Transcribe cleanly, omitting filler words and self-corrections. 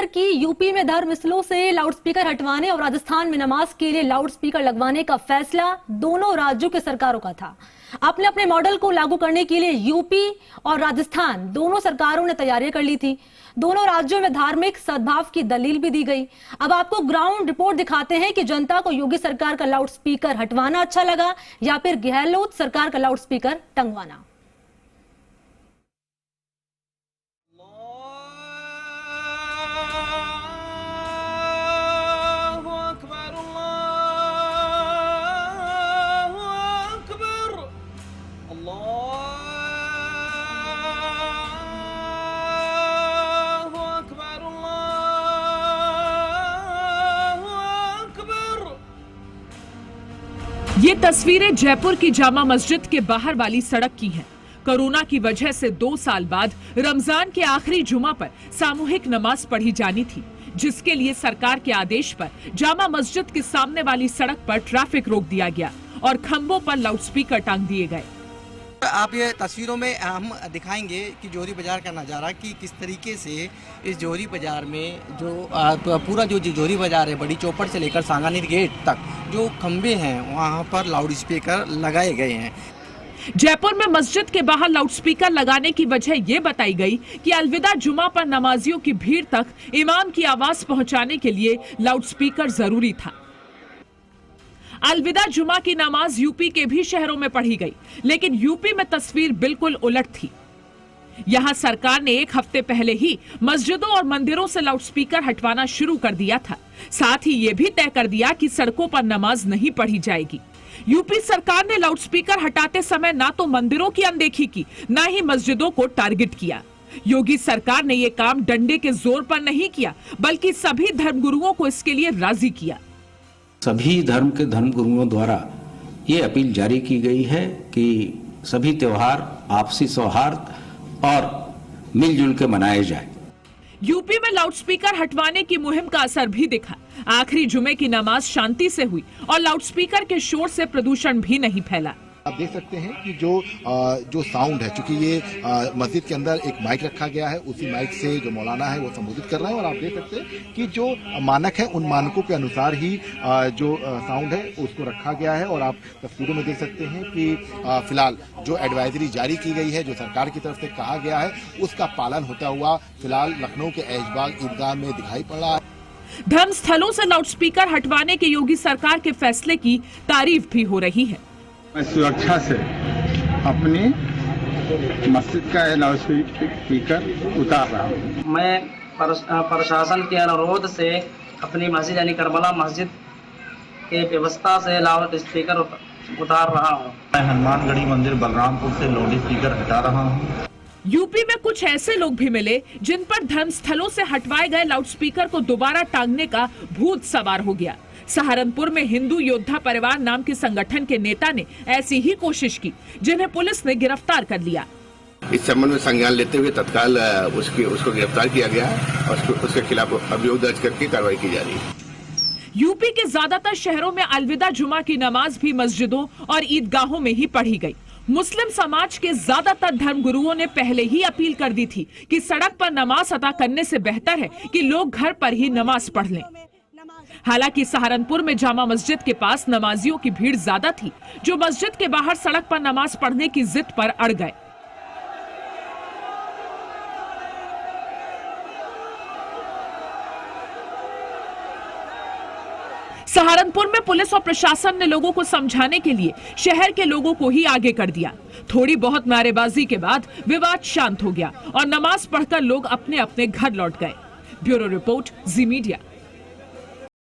नजर की यूपी में धर्मस्थलों से लाउडस्पीकर हटवाने और राजस्थान में नमाज के लिए लाउडस्पीकर लगवाने का फैसला दोनों राज्यों की सरकारों का था। अपने अपने मॉडल को लागू करने के लिए यूपी और राजस्थान दोनों सरकारों ने तैयारियां कर ली थी। दोनों राज्यों में धार्मिक सद्भाव की दलील भी दी गई। अब आपको ग्राउंड रिपोर्ट दिखाते हैं कि जनता को योगी सरकार का लाउडस्पीकर हटवाना अच्छा लगा या फिर गहलोत सरकार का लाउडस्पीकर टंगवाना। ये तस्वीरें जयपुर की जामा मस्जिद के बाहर वाली सड़क की हैं। कोरोना की वजह से 2 साल बाद रमजान के आखिरी जुमा पर सामूहिक नमाज पढ़ी जानी थी, जिसके लिए सरकार के आदेश पर जामा मस्जिद के सामने वाली सड़क पर ट्रैफिक रोक दिया गया और खंभों पर लाउडस्पीकर टांग दिए गए। आप ये तस्वीरों में हम दिखाएंगे कि जोहरी बाजार का नज़ारा कि किस तरीके से इस जोहरी बाजार में जो पूरा जो जोहरी बाजार है, बड़ी चौपड़ से लेकर सांगानेर गेट तक जो खंबे हैं वहाँ पर लाउड स्पीकर लगाए गए हैं। जयपुर में मस्जिद के बाहर लाउडस्पीकर लगाने की वजह ये बताई गई कि अलविदा जुमा पर नमाजियों की भीड़ तक इमाम की आवाज पहुंचाने के लिए लाउडस्पीकर जरूरी था। अलविदा जुमा की नमाज यूपी के भी शहरों में पढ़ी गई, लेकिन यूपी में तस्वीर बिल्कुल उलट थी। यहां सरकार ने 1 हफ्ते पहले ही मस्जिदों और मंदिरों से लाउडस्पीकर हटवाना शुरू कर दिया था। साथ ही ये भी तय कर दिया कि सड़कों पर नमाज नहीं पढ़ी जाएगी। यूपी सरकार ने लाउडस्पीकर हटाते समय ना तो मंदिरों की अनदेखी की, ना ही मस्जिदों को टारगेट किया। योगी सरकार ने ये काम डंडे के जोर पर नहीं किया, बल्कि सभी धर्मगुरुओं को इसके लिए राजी किया। सभी धर्म के धर्मगुरुओं द्वारा ये अपील जारी की गई है कि सभी त्योहार आपसी सौहार्द और मिलजुल के मनाए जाए। यूपी में लाउडस्पीकर हटवाने की मुहिम का असर भी दिखा। आखिरी जुमे की नमाज शांति से हुई और लाउडस्पीकर के शोर से प्रदूषण भी नहीं फैला। आप देख सकते हैं कि जो साउंड है, चूंकि ये मस्जिद के अंदर एक माइक रखा गया है, उसी माइक से जो मौलाना है वो संबोधित कर रहे हैं और आप देख सकते हैं कि जो मानक है उन मानकों के अनुसार ही जो साउंड है उसको रखा गया है। और आप तस्वीरों में देख सकते हैं कि फिलहाल जो एडवाइजरी जारी की गई है, जो सरकार की तरफ से कहा गया है, उसका पालन होता हुआ फिलहाल लखनऊ के ऐशबाग ईदगाह में दिखाई पड़ रहा है। धर्म स्थलों से लाउडस्पीकर हटवाने के योगी सरकार के फैसले की तारीफ भी हो रही है। मैं सुरक्षा से अपनी मस्जिद का लाउडस्पीकर उतार रहा हूँ। मैं प्रशासन के अनुरोध से अपनी मस्जिद यानी करबला मस्जिद के व्यवस्था से लाउड स्पीकर उतार रहा हूँ। मैं हनुमानगढ़ी मंदिर बलरामपुर से लाउड स्पीकर हटा रहा हूँ। यूपी में कुछ ऐसे लोग भी मिले जिन पर धर्मस्थलों से हटवाए गए लाउडस्पीकर को दोबारा टांगने का भूत सवार हो गया। सहारनपुर में हिंदू योद्धा परिवार नाम के संगठन के नेता ने ऐसी ही कोशिश की, जिन्हें पुलिस ने गिरफ्तार कर लिया। इस संबंध में संज्ञान लेते हुए तत्काल उसको गिरफ्तार किया गया और उसके खिलाफ अभियोग दर्ज करके कार्रवाई की जा रही है। यूपी के ज्यादातर शहरों में अलविदा जुमा की नमाज भी मस्जिदों और ईदगाहों में ही पढ़ी गई। मुस्लिम समाज के ज्यादातर धर्मगुरुओं ने पहले ही अपील कर दी थी कि सड़क पर नमाज अदा करने से बेहतर है कि लोग घर पर ही नमाज पढ़ लें। हालांकि सहारनपुर में जामा मस्जिद के पास नमाजियों की भीड़ ज्यादा थी, जो मस्जिद के बाहर सड़क पर नमाज पढ़ने की जिद पर अड़ गए। सहारनपुर में पुलिस और प्रशासन ने लोगों को समझाने के लिए शहर के लोगों को ही आगे कर दिया। थोड़ी बहुत नारेबाजी के बाद विवाद शांत हो गया और नमाज पढ़कर लोग अपने अपने घर लौट गए। ब्यूरो रिपोर्ट, जी मीडिया।